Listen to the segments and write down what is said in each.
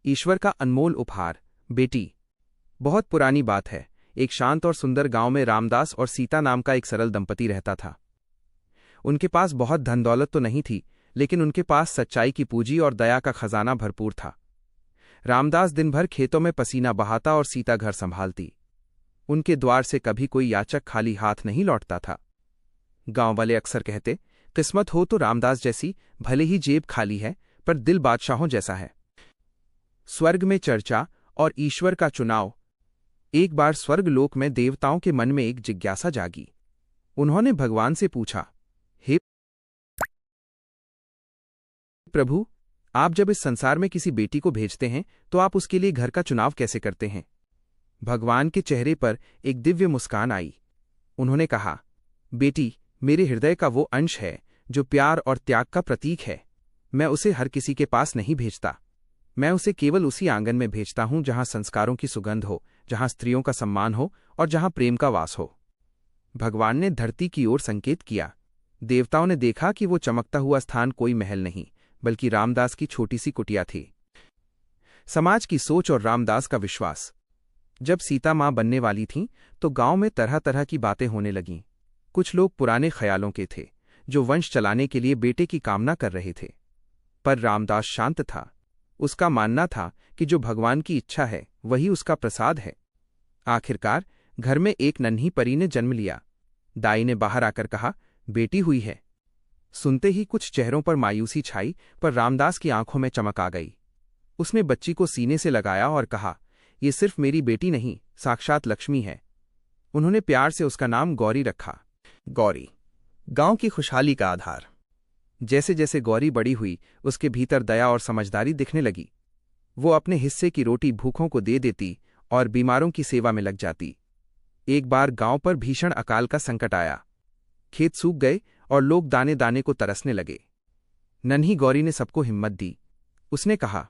ईश्वर का अनमोल उपहार। बेटी। बहुत पुरानी बात है। एक शांत और सुंदर गांव में रामदास और सीता नाम का एक सरल दंपति रहता था। उनके पास बहुत धन दौलत तो नहीं थी, लेकिन उनके पास सच्चाई की पूंजी और दया का खजाना भरपूर था। रामदास दिन भर खेतों में पसीना बहाता और सीता घर संभालती। उनके द्वार से कभी कोई याचक खाली हाथ नहीं लौटता था। गांव वाले अक्सर कहते, किस्मत हो तो रामदास जैसी, भले ही जेब खाली है पर दिल बादशाहों जैसा है। स्वर्ग में चर्चा और ईश्वर का चुनाव। एक बार स्वर्गलोक में देवताओं के मन में एक जिज्ञासा जागी। उन्होंने भगवान से पूछा, हे प्रभु, आप जब इस संसार में किसी बेटी को भेजते हैं तो आप उसके लिए घर का चुनाव कैसे करते हैं? भगवान के चेहरे पर एक दिव्य मुस्कान आई। उन्होंने कहा, बेटी, मेरे हृदय का वो अंश है जो प्यार और त्याग का प्रतीक है। मैं उसे हर किसी के पास नहीं भेजता। मैं उसे केवल उसी आंगन में भेजता हूं जहां संस्कारों की सुगंध हो, जहां स्त्रियों का सम्मान हो और जहां प्रेम का वास हो। भगवान ने धरती की ओर संकेत किया। देवताओं ने देखा कि वो चमकता हुआ स्थान कोई महल नहीं, बल्कि रामदास की छोटी सी कुटिया थी। समाज की सोच और रामदास का विश्वास। जब सीता मां बनने वाली थीं, तो गांव में तरह तरह की बातें होने लगीं। कुछ लोग पुराने ख्यालों के थे, जो वंश चलाने के लिए बेटे की कामना कर रहे थे। पर रामदास शांत था। उसका मानना था कि जो भगवान की इच्छा है वही उसका प्रसाद है। आखिरकार घर में एक नन्ही परी ने जन्म लिया। दाई ने बाहर आकर कहा, बेटी हुई है। सुनते ही कुछ चेहरों पर मायूसी छाई, पर रामदास की आंखों में चमक आ गई। उसने बच्ची को सीने से लगाया और कहा, ये सिर्फ मेरी बेटी नहीं, साक्षात लक्ष्मी है। उन्होंने प्यार से उसका नाम गौरी रखा। गौरी, गांव की खुशहाली का आधार। जैसे जैसे गौरी बड़ी हुई, उसके भीतर दया और समझदारी दिखने लगी। वो अपने हिस्से की रोटी भूखों को दे देती और बीमारों की सेवा में लग जाती। एक बार गांव पर भीषण अकाल का संकट आया। खेत सूख गए और लोग दाने दाने को तरसने लगे। नन्ही गौरी ने सबको हिम्मत दी। उसने कहा,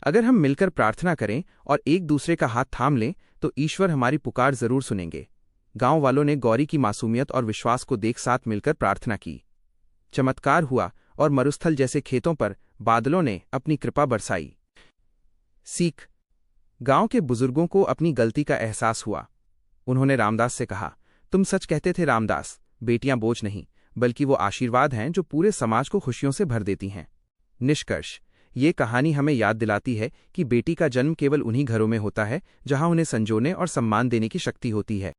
अगर हम मिलकर प्रार्थना करें और एक दूसरे का हाथ थाम लें तो ईश्वर हमारी पुकार जरूर सुनेंगे। गांव वालों ने गौरी की मासूमियत और विश्वास को देख साथ मिलकर प्रार्थना की। चमत्कार हुआ और मरुस्थल जैसे खेतों पर बादलों ने अपनी कृपा बरसाई। सीख। गांव के बुजुर्गों को अपनी गलती का एहसास हुआ। उन्होंने रामदास से कहा, तुम सच कहते थे रामदास, बेटियां बोझ नहीं, बल्कि वो आशीर्वाद हैं जो पूरे समाज को खुशियों से भर देती हैं। निष्कर्ष, ये कहानी हमें याद दिलाती है कि बेटी का जन्म केवल उन्हीं घरों में होता है जहां उन्हें संजोने और सम्मान देने की शक्ति होती है।